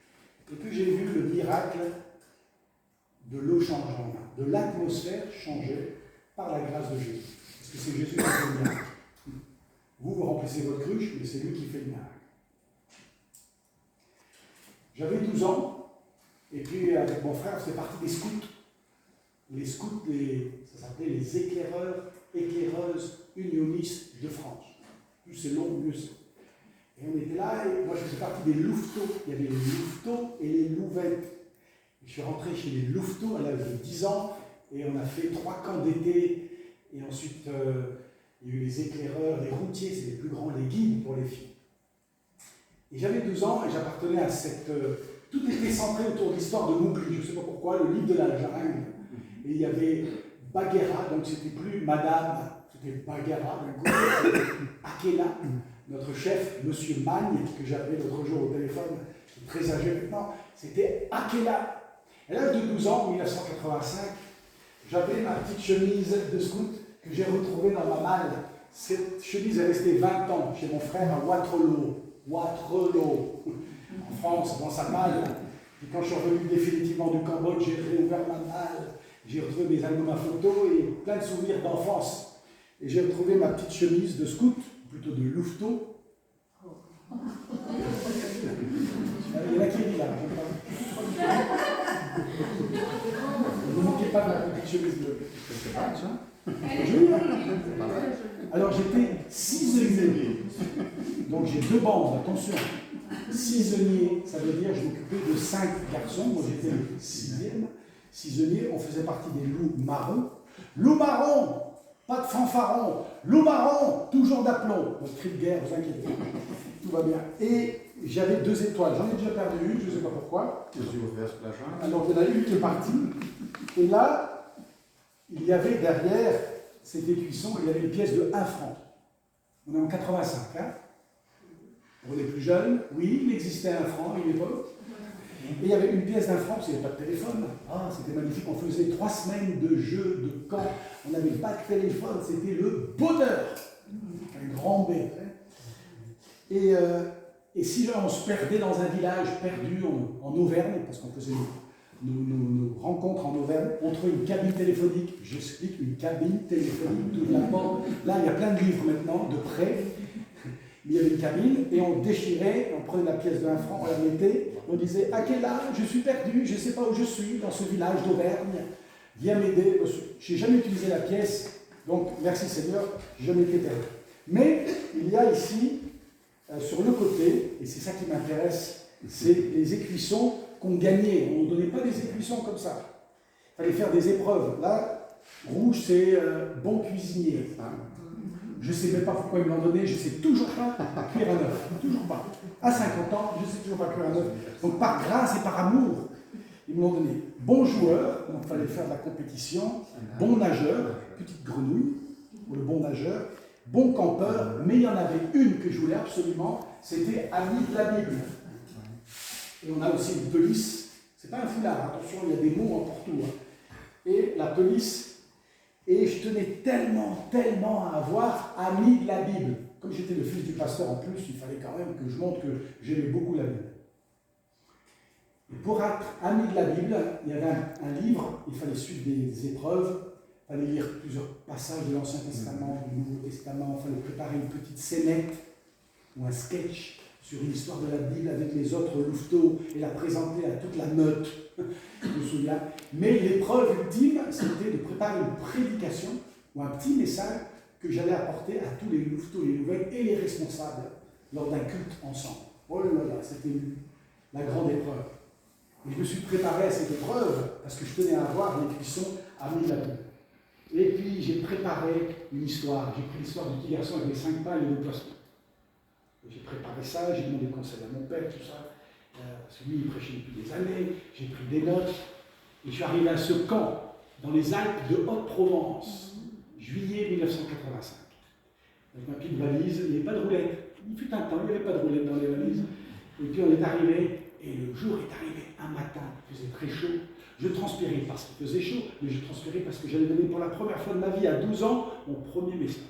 et que j'ai vu le miracle de l'eau changeant, de l'atmosphère changée par la grâce de Jésus. Parce que c'est Jésus qui fait le miracle. Vous remplissez votre cruche, mais c'est lui qui fait le miracle. J'avais 12 ans, et puis avec mon frère, on faisait partie des scouts. Les scouts, ça s'appelait les éclaireuses unionistes de France. Plus c'est long, mieux c'est. Et on était là, et moi je faisais partie des louveteaux. Il y avait les louveteaux et les louvettes. Et je suis rentré chez les louveteaux à l'âge de 10 ans, et on a fait 3 camps d'été. Et ensuite, il y a eu les éclaireurs, les routiers, c'est les plus grands, les guides pour les filles. Et j'avais 12 ans, et j'appartenais à cette... tout était centré autour de l'histoire de Mowgli, je ne sais pas pourquoi, le livre de la jungle. Et il y avait Bagheera, donc c'était plus Madame, c'était Bagheera, d'un coup, Akela, notre chef, Monsieur Magne, que j'ai appelé l'autre jour au téléphone, qui est très âgé maintenant, c'était Akela. Et à l'âge de 12 ans, en 1985, j'avais ma petite chemise de scout que j'ai retrouvée dans ma malle. Cette chemise est restée 20 ans chez mon frère à Waterloo, en France, dans sa malle. Et quand je suis revenu définitivement du Cambodge, j'ai réouvert ma malle, j'ai retrouvé mes albums à photos et plein de souvenirs d'enfance. et j'ai retrouvé ma petite chemise de scout, plutôt de louveteau. Il y en a qui est dit là. Ne manquez pas de ma petite chemise bleue. C'est pas ça. Joli, hein? Alors j'étais cisonnier. Donc j'ai 2 bandes, attention. Cisonnier, ça veut dire je m'occupais de 5 garçons. Moi j'étais le 6e. Cisonnier, on faisait partie des loups marrons. Loup marron, pas de fanfaron. Loup marron, toujours d'aplomb. Notre cri de guerre, vous inquiétez pas. Tout va bien. Et j'avais 2 étoiles. J'en ai déjà perdu une, je ne sais pas pourquoi. Alors il y en a une qui est partie. Et là, il y avait derrière cet écuisson, il y avait une pièce de 1 franc. On est en 85, hein. Pour les plus jeunes, oui, il existait 1 franc à une époque. Et il y avait une pièce d'1 franc, parce qu'il n'y avait pas de téléphone. Ah, c'était magnifique. On faisait 3 semaines de jeux, de camp. On n'avait pas de téléphone, c'était le bonheur. Un grand B. Et si on se perdait dans un village perdu en Auvergne, parce qu'on faisait nos rencontres en Auvergne, on trouvait une cabine téléphonique. J'explique, une cabine téléphonique de la porte. Là, il y a plein de livres maintenant, de près. Il y avait une cabine et on déchirait, on prenait la pièce de 1 franc, on la mettait, on disait à quel âge je suis perdu, je ne sais pas où je suis dans ce village d'Auvergne, viens m'aider. Je n'ai jamais utilisé la pièce, donc merci Seigneur, je n'ai jamais été perdu. Mais il y a ici, sur le côté, et c'est ça qui m'intéresse, c'est les écuissons qu'on gagnait. On ne donnait pas des écuissons comme ça. Il fallait faire des épreuves. Là, rouge, c'est bon cuisinier. Je ne sais même pas pourquoi ils me l'ont donné, je ne sais toujours pas cuire un œuf. Toujours pas. À 50 ans, je ne sais toujours pas cuire un œuf. Donc par grâce et par amour, ils me l'ont donné. Bon joueur, donc il fallait faire de la compétition. Bon nageur, petite grenouille, pour le bon nageur. Bon campeur, mais il y en avait une que je voulais absolument, c'était ami de la Bible. Et on a aussi une pelisse. C'est pas un foulard, attention, il y a des mots en pour tout. Et la pelisse. Et je tenais tellement à avoir ami de la Bible. Comme j'étais le fils du pasteur en plus, il fallait quand même que je montre que j'aimais beaucoup la Bible. Et pour être ami de la Bible, il y avait un livre, il fallait suivre des épreuves, il fallait lire plusieurs passages de l'Ancien Testament, du Nouveau Testament, il fallait préparer une petite scénette ou un sketch sur une histoire de la Bible avec les autres louveteaux et la présenter à toute la meute. Je me souviens. Mais l'épreuve ultime, c'était de préparer une prédication ou un petit message que j'allais apporter à tous les louveteaux, les nouvelles et les responsables lors d'un culte ensemble. Oh là là, c'était la grande épreuve. Et je me suis préparé à cette épreuve parce que je tenais à avoir les cuissons amis de la Bible. Et puis j'ai préparé une histoire. J'ai pris l'histoire du petit garçon avec les 5 pains et les 2 poissons. J'ai préparé ça, j'ai demandé conseil à mon père, tout ça. Parce que lui, il prêchait depuis des années, j'ai pris des notes, et je suis arrivé à ce camp, dans les Alpes de Haute-Provence, juillet 1985. Avec ma petite valise, il n'y avait pas de roulette. Il fut un temps, il n'y avait pas de roulette dans les valises. Et puis on est arrivé, et le jour est arrivé un matin, il faisait très chaud. Je transpirais parce qu'il faisait chaud, mais je transpirais parce que j'allais donner pour la première fois de ma vie, à 12 ans, mon premier message.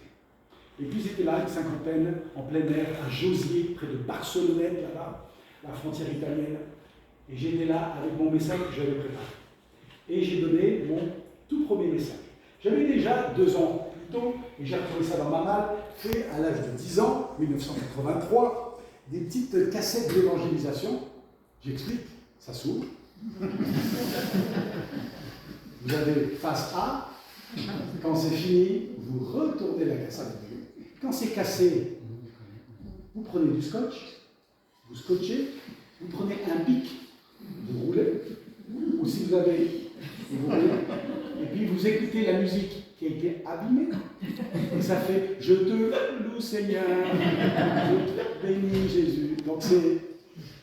Et puis c'était là, une cinquantaine, en plein air, à Josier, près de Barcelonnette, là-bas, la frontière italienne. Et j'étais là avec mon message que j'avais préparé. Et j'ai donné mon tout premier message. J'avais déjà 2 ans plus tôt, et j'ai retrouvé ça dans ma malle, fait à l'âge de 10 ans, 1983, des petites cassettes d'évangélisation. J'explique, ça s'ouvre. Vous avez face A, quand c'est fini, vous retournez la cassette. Quand c'est cassé, vous prenez du scotch, vous scotchez, vous prenez un bic, vous roulez, ou si vous avez, vous roulez, et puis vous écoutez la musique qui a été abîmée, et ça fait « Je te loue Seigneur, je te bénis Jésus ». Donc c'est,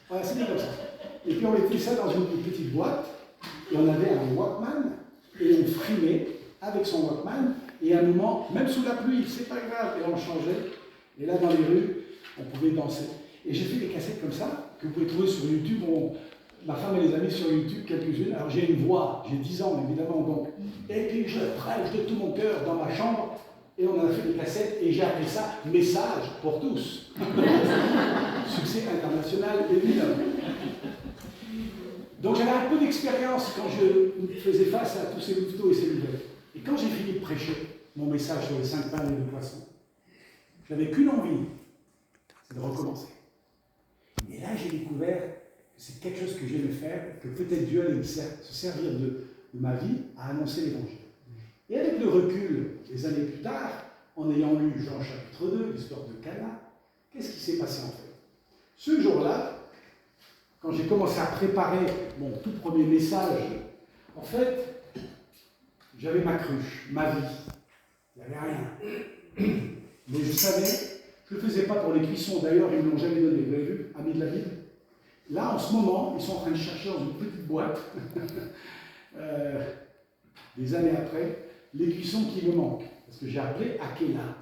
voilà, c'était comme ça. Et puis on mettait ça dans une petite boîte, et on avait un Walkman, et on frimait avec son Walkman, et à un moment, même sous la pluie, c'est pas grave, et on changeait. Et là, dans les rues, on pouvait danser. Et j'ai fait des cassettes comme ça, que vous pouvez trouver sur YouTube. Ma femme et les amis sur YouTube, quelques-unes. Alors j'ai une voix, j'ai 10 ans évidemment, donc. Et puis je prêche de tout mon cœur dans ma chambre, et on a fait des cassettes, et j'ai appelé ça « Message pour tous ». Succès international, évidemment. Donc j'avais un peu d'expérience quand je faisais face à tous ces louveteaux et ces nouvelles. Et quand j'ai fini de prêcher, mon message sur les 5 pains et les 2 poissons. J'avais qu'une envie, c'est de recommencer. Et là, j'ai découvert que c'est quelque chose que j'aimais faire, que peut-être Dieu allait se servir de ma vie à annoncer l'Évangile. Et avec le recul, des années plus tard, en ayant lu Jean chapitre 2, l'histoire de Cana, qu'est-ce qui s'est passé en fait? Ce jour-là, quand j'ai commencé à préparer mon tout premier message, en fait, j'avais ma cruche, ma vie. Il n'y avait rien. Mais je savais, je ne le faisais pas pour les cuissons, d'ailleurs, ils ne me l'ont jamais donné. Vous avez vu, amis de la Bible? Là, en ce moment, ils sont en train de chercher dans une petite boîte, des années après, les cuissons qui me manquent. Parce que j'ai appelé Akela.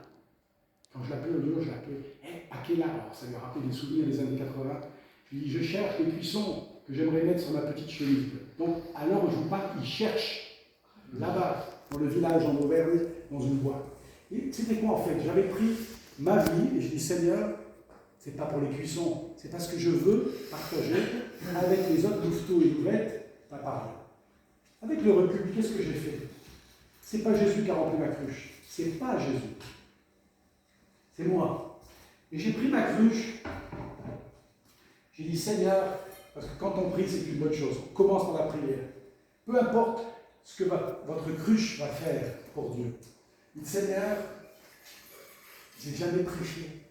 Quand je l'appelais au jour, je l'appelais Akela. Alors, ça lui a rappelé des souvenirs des années 80. Je lui dis, je cherche les cuissons que j'aimerais mettre sur ma petite chemise. Donc, à l'heure où je vous parle, il cherche là-bas, dans le village en Auvergne, dans une boîte. Et c'était quoi en fait? J'avais pris ma vie et je dis, Seigneur, c'est pas pour les cuissons, c'est parce que je veux partager avec les autres louveteaux et louvettes ta parole. Avec le recul, qu'est-ce que j'ai fait? C'est pas Jésus qui a rempli ma cruche, c'est pas Jésus. C'est moi. Et j'ai pris ma cruche, j'ai dit, Seigneur, parce que quand on prie, c'est une bonne chose, on commence par la prière. Peu importe ce que votre cruche va faire pour Dieu. Il dit, Seigneur, j'ai jamais prêché.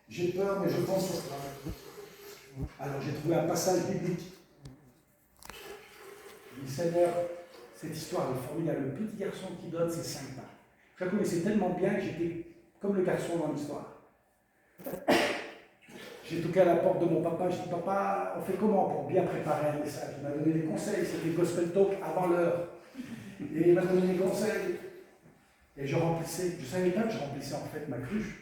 J'ai peur, mais je pense sur toi. Alors j'ai trouvé un passage biblique. Je dis, Seigneur, cette histoire est formidable. Le petit garçon qui donne ses 5 pains. Je la connaissais tellement bien que j'étais comme le garçon dans l'histoire. J'ai toqué à la porte de mon papa. Je dis, papa, on fait comment pour bien préparer un message? Il m'a donné des conseils. C'était gospel talk avant l'heure. Et il m'a donné des conseils. Et je remplissais. Je ne savais pas que je remplissais en fait ma cruche.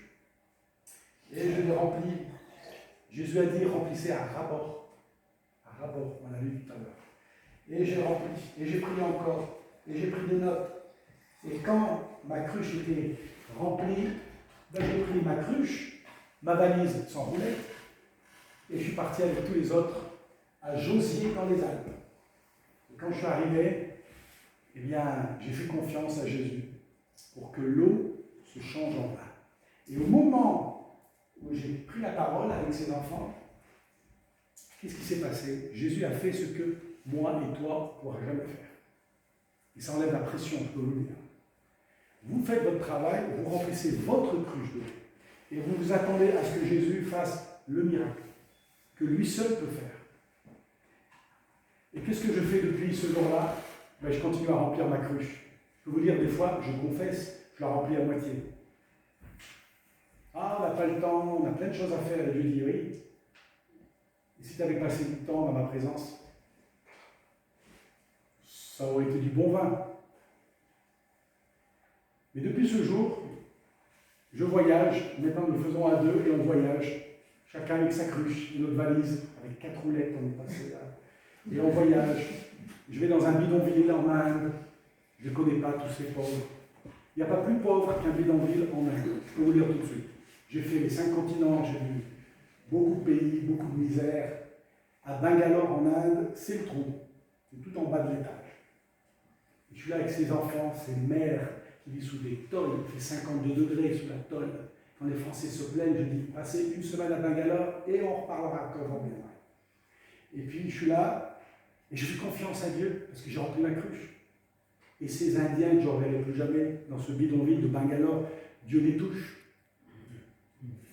Et je l'ai rempli. Jésus a dit, remplissez à rabord. À rabord, on l'a lu tout à l'heure. Et j'ai rempli. Et j'ai prié encore. Et j'ai pris des notes. Et quand ma cruche était remplie, ben j'ai pris ma cruche, ma valise s'enroulait, et je suis parti avec tous les autres à Josier dans les Alpes. Et quand je suis arrivé, eh bien, j'ai fait confiance à Jésus pour que l'eau se change en vin. Et au moment où j'ai pris la parole avec ses enfants, qu'est-ce qui s'est passé? Jésus a fait ce que moi et toi ne pourrons jamais faire. Et ça enlève la pression, je peux vous le dire. Vous faites votre travail, vous remplissez votre cruche d'eau, et vous vous attendez à ce que Jésus fasse le miracle, que lui seul peut faire. Et qu'est-ce que je fais depuis ce jour-là? Ben, je continue à remplir ma cruche. Je peux vous dire, des fois, je confesse, je la remplis à moitié. Ah, on n'a pas le temps, on a plein de choses à faire. Et Dieu dit oui. Et si tu avais passé du temps dans ma présence, ça aurait été du bon vin. Mais depuis ce jour, je voyage. Maintenant, nous le faisons à 2 et on voyage. Chacun avec sa cruche, notre valise, avec 4 roulettes, on est passé là. Et on voyage. Je vais dans un bidonville en Inde. Je ne connais pas tous ces pauvres. Il n'y a pas plus pauvre qu'un bidonville en Inde. Je peux vous le dire tout de suite. J'ai fait les 5 continents, j'ai vu beaucoup de pays, beaucoup de misère. À Bangalore, en Inde, c'est le trou. C'est tout en bas de l'étage. Je suis là avec ses enfants, ses mères qui vivent sous des tôles. Il fait 52 degrés sous la tôle. Quand les Français se plaignent, je dis, passez une semaine à Bangalore et on reparlera quand on viendra. Et puis je suis là et je fais confiance à Dieu parce que j'ai rempli ma cruche. Et ces Indiens que je ne reverrai plus jamais dans ce bidonville de Bangalore, Dieu les touche.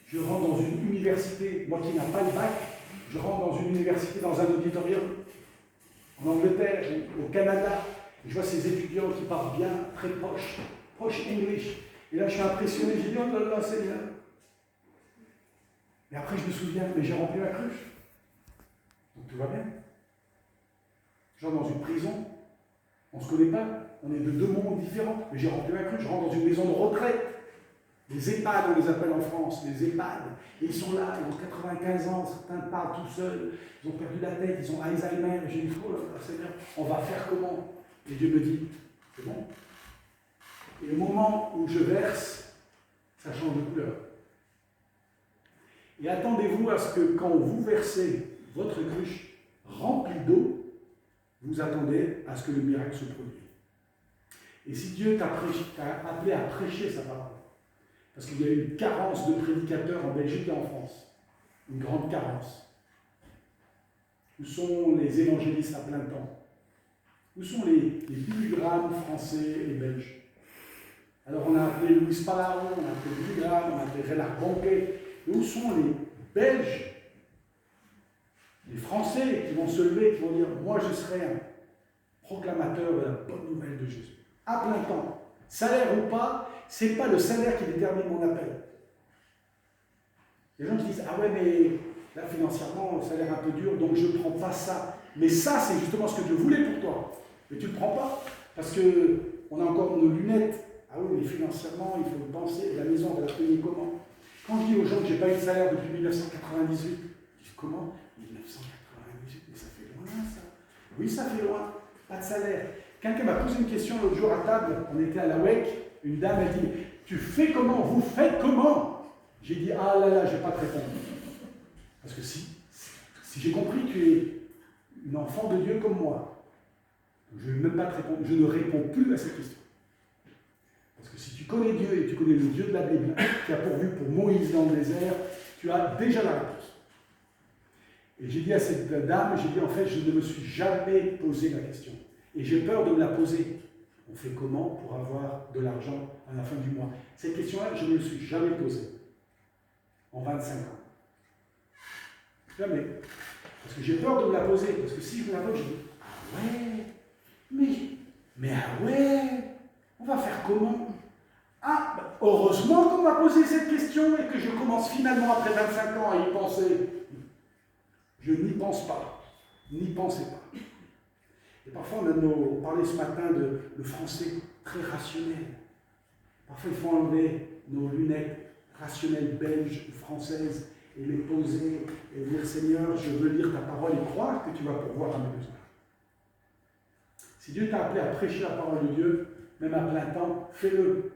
Je rentre dans une université, moi qui n'ai pas le bac, je rentre dans une université, dans un auditorium, en Angleterre, au Canada, et je vois ces étudiants qui parlent bien, très proche English. Et là, je suis impressionné, j'ai dit, oh là là, Seigneur. Mais après, je me souviens, mais j'ai rempli ma cruche. Donc tout va bien. Je rentre dans une prison, on ne se connaît pas, on est de 2 mondes différents, mais j'ai rempli ma cruche, je rentre dans une maison de retraite. Les EHPAD, on les appelle en France, les EHPAD. Et ils sont là, ils ont 95 ans, certains parlent tout seuls, ils ont perdu la tête, ils ont Alzheimer. Et j'ai dit, oh là là, Seigneur, on va faire comment? Et Dieu me dit, c'est bon. Et au moment où je verse, ça change de couleur. Et attendez-vous à ce que quand vous versez votre cruche remplie d'eau, vous attendez à ce que le miracle se produise. Et si Dieu t'a appelé à prêcher sa parole, parce qu'il y a une carence de prédicateurs en Belgique et en France, une grande carence. Où sont les évangélistes à plein temps? Où sont les Billy Graham français et belges? Alors on a appelé Louis Palaro, on a appelé Billy Graham, on a appelé Renard Bonquet. Où sont les Belges, les Français qui vont se lever, qui vont dire « Moi je serai un proclamateur de la bonne nouvelle de Jésus ». À plein temps. Salaire ou pas, ce n'est pas le salaire qui détermine mon appel. Les gens qui disent « Ah ouais, mais là financièrement, ça a l'air un peu dur, donc je ne prends pas ça. » Mais ça, c'est justement ce que Dieu voulait pour toi. Mais tu ne le prends pas, parce qu'on a encore nos lunettes. Ah oui, mais financièrement, il faut penser, la maison, on va la payer comment? Quand je dis aux gens que je n'ai pas eu de salaire depuis 1998, ils disent comment? 1998, mais ça fait loin ça. Oui, ça fait loin, pas de salaire. Quelqu'un m'a posé une question l'autre jour à table, on était à la WEC, une dame a dit « Tu fais comment? Vous faites comment ?» J'ai dit « Ah là là, je ne vais pas te répondre. » Parce que si j'ai compris que tu es une enfant de Dieu comme moi, je ne vais même pas te répondre, je ne réponds plus à cette question. Parce que si tu connais Dieu et tu connais le Dieu de la Bible, qui a pourvu pour Moïse dans le désert, tu as déjà la réponse. Et j'ai dit à cette dame, j'ai dit en fait, je ne me suis jamais posé la question. Et j'ai peur de me la poser. On fait comment pour avoir de l'argent à la fin du mois? Cette question-là, je ne me suis jamais posée. En 25 ans. Jamais. Parce que j'ai peur de me la poser. Parce que si je me la pose, je dis, ah ouais, mais ah ouais, on va faire comment? Ah, bah, heureusement qu'on m'a posé cette question et que je commence finalement après 25 ans à y penser. Je n'y pense pas. N'y pensez pas. Et parfois, on parlait ce matin de le français très rationnel. Parfois, il faut enlever nos lunettes rationnelles belges ou françaises et les poser et dire Seigneur, je veux lire ta parole et croire que tu vas pourvoir à mes besoins. Si Dieu t'a appelé à prêcher la parole de Dieu, même à plein temps, fais-le.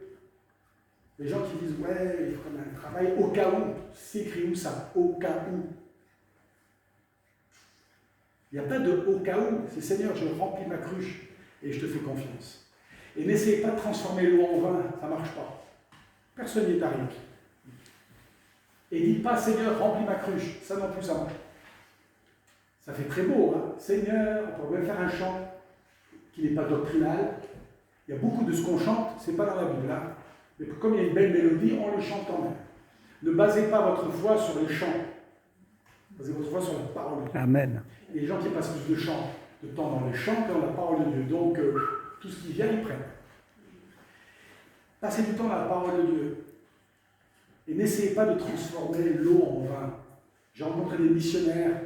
Les gens qui disent ouais, il faut qu'on ait un travail au cas où, c'est écrit où ça? Au cas où. Il n'y a pas de au cas où, c'est Seigneur, je remplis ma cruche et je te fais confiance. Et n'essayez pas de transformer l'eau en vin, ça ne marche pas. Personne n'y est arrivé. Et dites pas Seigneur, remplis ma cruche, ça non plus ça marche. Ça fait très beau, hein? Seigneur, on pourrait même faire un chant qui n'est pas doctrinal. Il y a beaucoup de ce qu'on chante, ce n'est pas dans la Bible, hein? Mais comme il y a une belle mélodie, on le chante quand même. Ne basez pas votre foi sur les chants. Basez votre foi sur la parole de Dieu. Amen. Et les gens qui passent plus de temps dans les chants que dans la parole de Dieu. Donc, tout ce qui vient, ils prennent. Passez du temps dans la parole de Dieu. Et n'essayez pas de transformer l'eau en vin. J'ai rencontré des missionnaires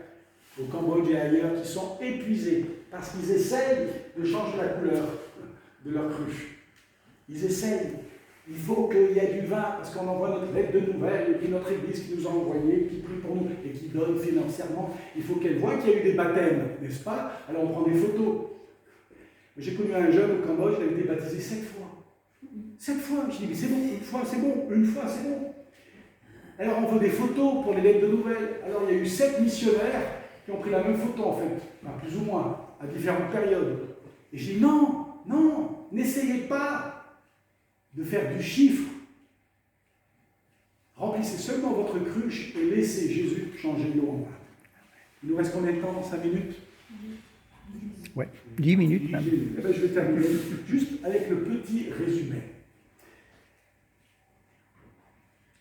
au Cambodge et ailleurs qui sont épuisés parce qu'ils essayent de changer la couleur de leur cruche. Ils essayent. Il faut qu'il y ait du vin parce qu'on envoie notre lettre de nouvelles et puis notre église qui nous a envoyé, qui prie pour nous et qui donne financièrement. Il faut qu'elle voie qu'il y a eu des baptêmes, n'est-ce pas? Alors on prend des photos. J'ai connu un jeune au Cambodge, il a été baptisé 7 fois. 7 fois. Je dis, mais c'est bon, une fois c'est bon, une fois c'est bon. Alors on veut des photos pour les lettres de nouvelles. Alors il y a eu 7 missionnaires qui ont pris la même photo en fait, enfin, plus ou moins, à différentes périodes. Et je dis, non, n'essayez pas de faire du chiffre. Remplissez seulement votre cruche et laissez Jésus changer l'eau en vin. Il nous reste combien de temps? 5 minutes? Ouais, 10 minutes même. Eh bien, je vais terminer juste avec le petit résumé.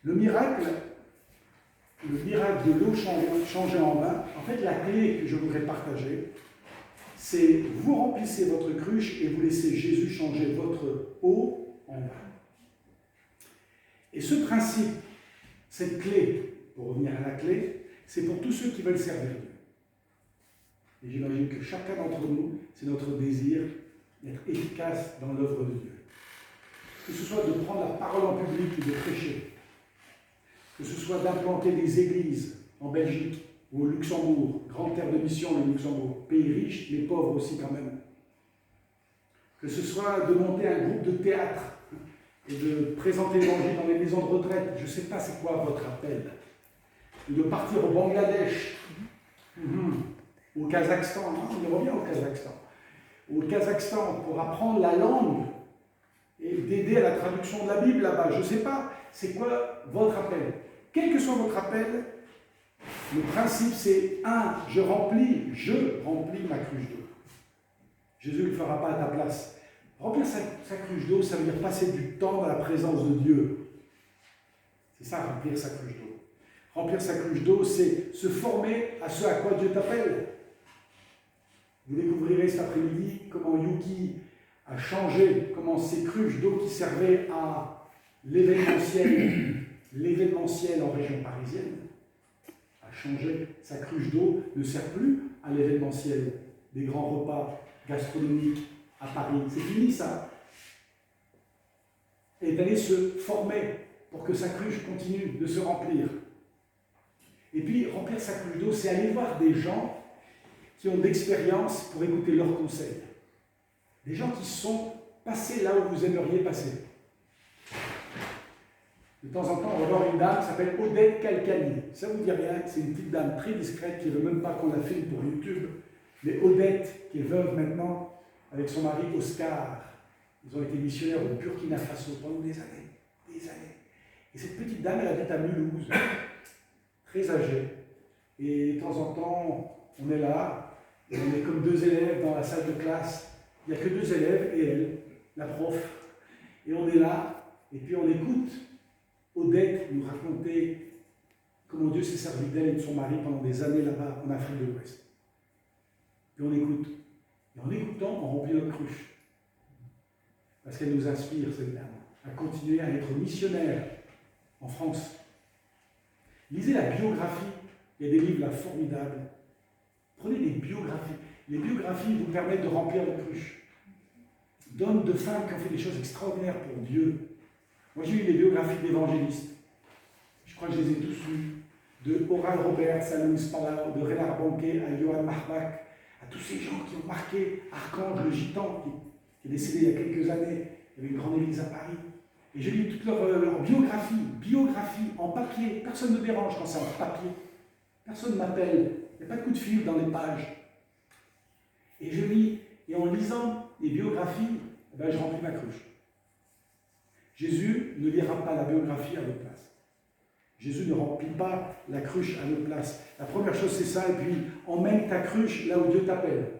Le miracle de l'eau changée en vin, en fait, la clé que je voudrais partager, c'est vous remplissez votre cruche et vous laissez Jésus changer votre eau en vin. Et ce principe, cette clé, pour revenir à la clé, c'est pour tous ceux qui veulent servir Dieu. Et j'imagine que chacun d'entre nous, c'est notre désir d'être efficace dans l'œuvre de Dieu. Que ce soit de prendre la parole en public et de prêcher, que ce soit d'implanter des églises en Belgique ou au Luxembourg, grande terre de mission le Luxembourg, pays riche, mais pauvre aussi quand même. Que ce soit de monter un groupe de théâtre et de présenter l'évangile dans les maisons de retraite, je ne sais pas c'est quoi votre appel, de partir au Bangladesh, au Kazakhstan, on revient au Kazakhstan pour apprendre la langue et d'aider à la traduction de la Bible là-bas. Je ne sais pas, c'est quoi votre appel? Quel que soit votre appel, le principe c'est je remplis ma cruche d'eau. Jésus ne le fera pas à ta place. Remplir sa cruche d'eau, ça veut dire passer du temps dans la présence de Dieu. C'est ça, remplir sa cruche d'eau. Remplir sa cruche d'eau, c'est se former à ce à quoi Dieu t'appelle. Vous découvrirez cet après-midi comment Yuki a changé, comment ces cruches d'eau qui servaient à l'événementiel en région parisienne, a changé. Sa cruche d'eau ne sert plus à l'événementiel des grands repas gastronomiques à Paris. C'est fini ça. Elle est allée se former pour que sa cruche continue de se remplir. Et puis, remplir sa cruche d'eau, c'est aller voir des gens qui ont de l'expérience pour écouter leurs conseils. Des gens qui sont passés là où vous aimeriez passer. De temps en temps, on va voir une dame qui s'appelle Odette Calcani. Ça vous dit rien, c'est une petite dame très discrète qui ne veut même pas qu'on la filme pour YouTube. Mais Odette, qui est veuve maintenant, avec son mari Oscar, ils ont été missionnaires au Burkina Faso pendant des années. Et cette petite dame, elle habite à Mulhouse, très âgée. Et de temps en temps, on est là, et on est comme deux élèves dans la salle de classe. Il n'y a que deux élèves et elle, la prof. Et on est là, et puis on écoute Odette nous raconter comment Dieu s'est servi d'elle et de son mari pendant des années là-bas en Afrique de l'Ouest. Puis on écoute. Et en écoutant, on remplit notre cruche. Parce qu'elle nous inspire, cette dame, à continuer à être missionnaire en France. Lisez la biographie. Il y a des livres là formidables. Prenez des biographies. Les biographies vous permettent de remplir la cruche. D'hommes, de femmes qui ont fait des choses extraordinaires pour Dieu. Moi, j'ai lu des biographies d'évangélistes. Je crois que je les ai tous lus. De Oral Roberts à Louis Palau, de Renard Bonquet à Johann Marbach, à tous ces gens qui ont marqué Archange le Gitan, qui est décédé il y a quelques années. Il y avait une grande église à Paris. Et j'ai lu toute leur biographie en papier. Personne ne me dérange quand c'est en papier. Personne ne m'appelle. Il n'y a pas de coup de fil dans les pages. Et je lis, et en lisant les biographies, je remplis ma cruche. Jésus ne lira pas la biographie à votre place. Jésus ne remplit pas la cruche à notre place. La première chose, c'est ça, et puis emmène ta cruche là où Dieu t'appelle.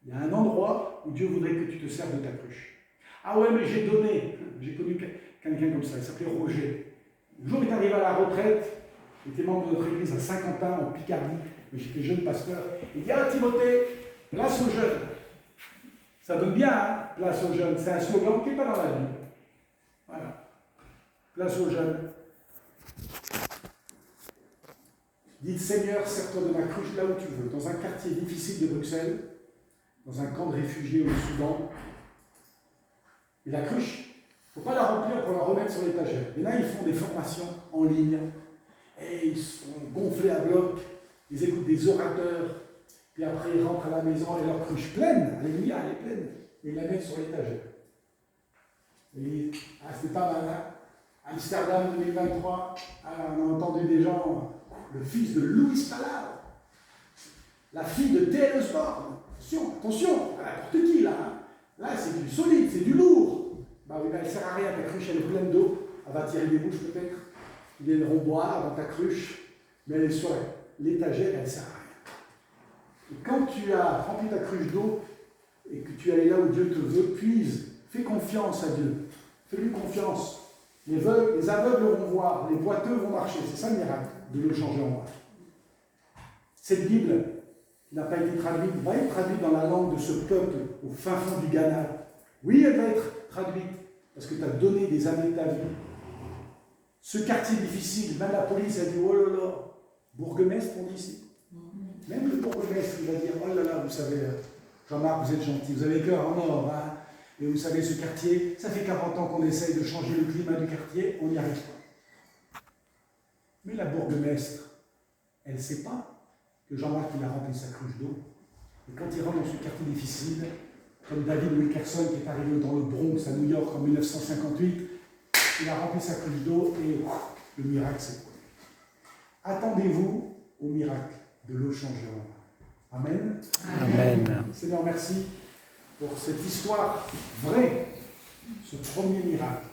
Il y a un endroit où Dieu voudrait que tu te serves de ta cruche. Ah ouais, mais j'ai donné. J'ai connu quelqu'un comme ça, il s'appelait Roger. Le jour où il est arrivé à la retraite, il était membre de notre église à Saint-Quentin, en Picardie, mais j'étais jeune pasteur. Il dit: ah, Timothée, place aux jeunes. Ça donne bien, hein, place aux jeunes. C'est un slogan qui n'est pas dans la Bible. Voilà. Place aux jeunes. Dites: Seigneur, sers-toi de ma cruche là où tu veux, dans un quartier difficile de Bruxelles, dans un camp de réfugiés au Soudan. Et la cruche, il ne faut pas la remplir pour la remettre sur l'étagère. Et là, ils font des formations en ligne, et ils sont gonflés à bloc, ils écoutent des orateurs, puis après ils rentrent à la maison et leur cruche pleine, alléluia, elle est pleine, et ils la mettent sur l'étagère. Et ils disent: ah, c'est pas mal, hein? Amsterdam 2023, on a entendu des gens, le fils de Louis Palau, la fille de T.L. Osborne. Attention, n'importe qui là. Hein. Là, c'est du solide, c'est du lourd. Bah oui, elle ne sert à rien, ta cruche, elle est pleine d'eau. Elle va tirer des bouches peut-être. Il viendront boire dans ta cruche, mais elle est sur l'étagère, elle ne sert à rien. Et quand tu as rempli ta cruche d'eau et que tu es allé là où Dieu te veut, puise, fais confiance à Dieu. Fais-lui confiance. Les aveugles vont voir, les boiteux vont marcher. C'est ça le miracle de l'eau changée en bois. Cette Bible, qui n'a pas été traduite, va être traduite dans la langue de ce peuple au fin fond du Ghana. Oui, elle va être traduite, parce que tu as donné des années de ta vie. Ce quartier difficile, même la police a dit: oh là là, bourgmestre, on dit ici. Même le bourgmestre, il va dire: oh là là, vous savez, Jean-Marc, vous êtes gentil, vous avez cœur en or, hein. Et vous savez, ce quartier, ça fait 40 ans qu'on essaye de changer le climat du quartier, on n'y arrive pas. Mais la bourgmestre, elle ne sait pas que Jean-Marc il a rempli sa cruche d'eau. Et quand il rentre dans ce quartier difficile, comme David Wilkerson qui est arrivé dans le Bronx à New York en 1958, il a rempli sa cruche d'eau et le miracle s'est produit. Attendez-vous au miracle de l'eau changée en vin. Amen. Amen. Seigneur, merci pour cette histoire vraie ce premier miracle.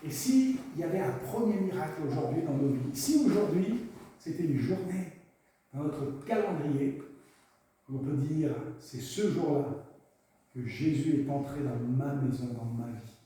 Et s'il y avait un premier miracle aujourd'hui dans nos vies, si aujourd'hui c'était une journée dans notre calendrier, on peut dire c'est ce jour-là que Jésus est entré dans ma maison, dans ma vie.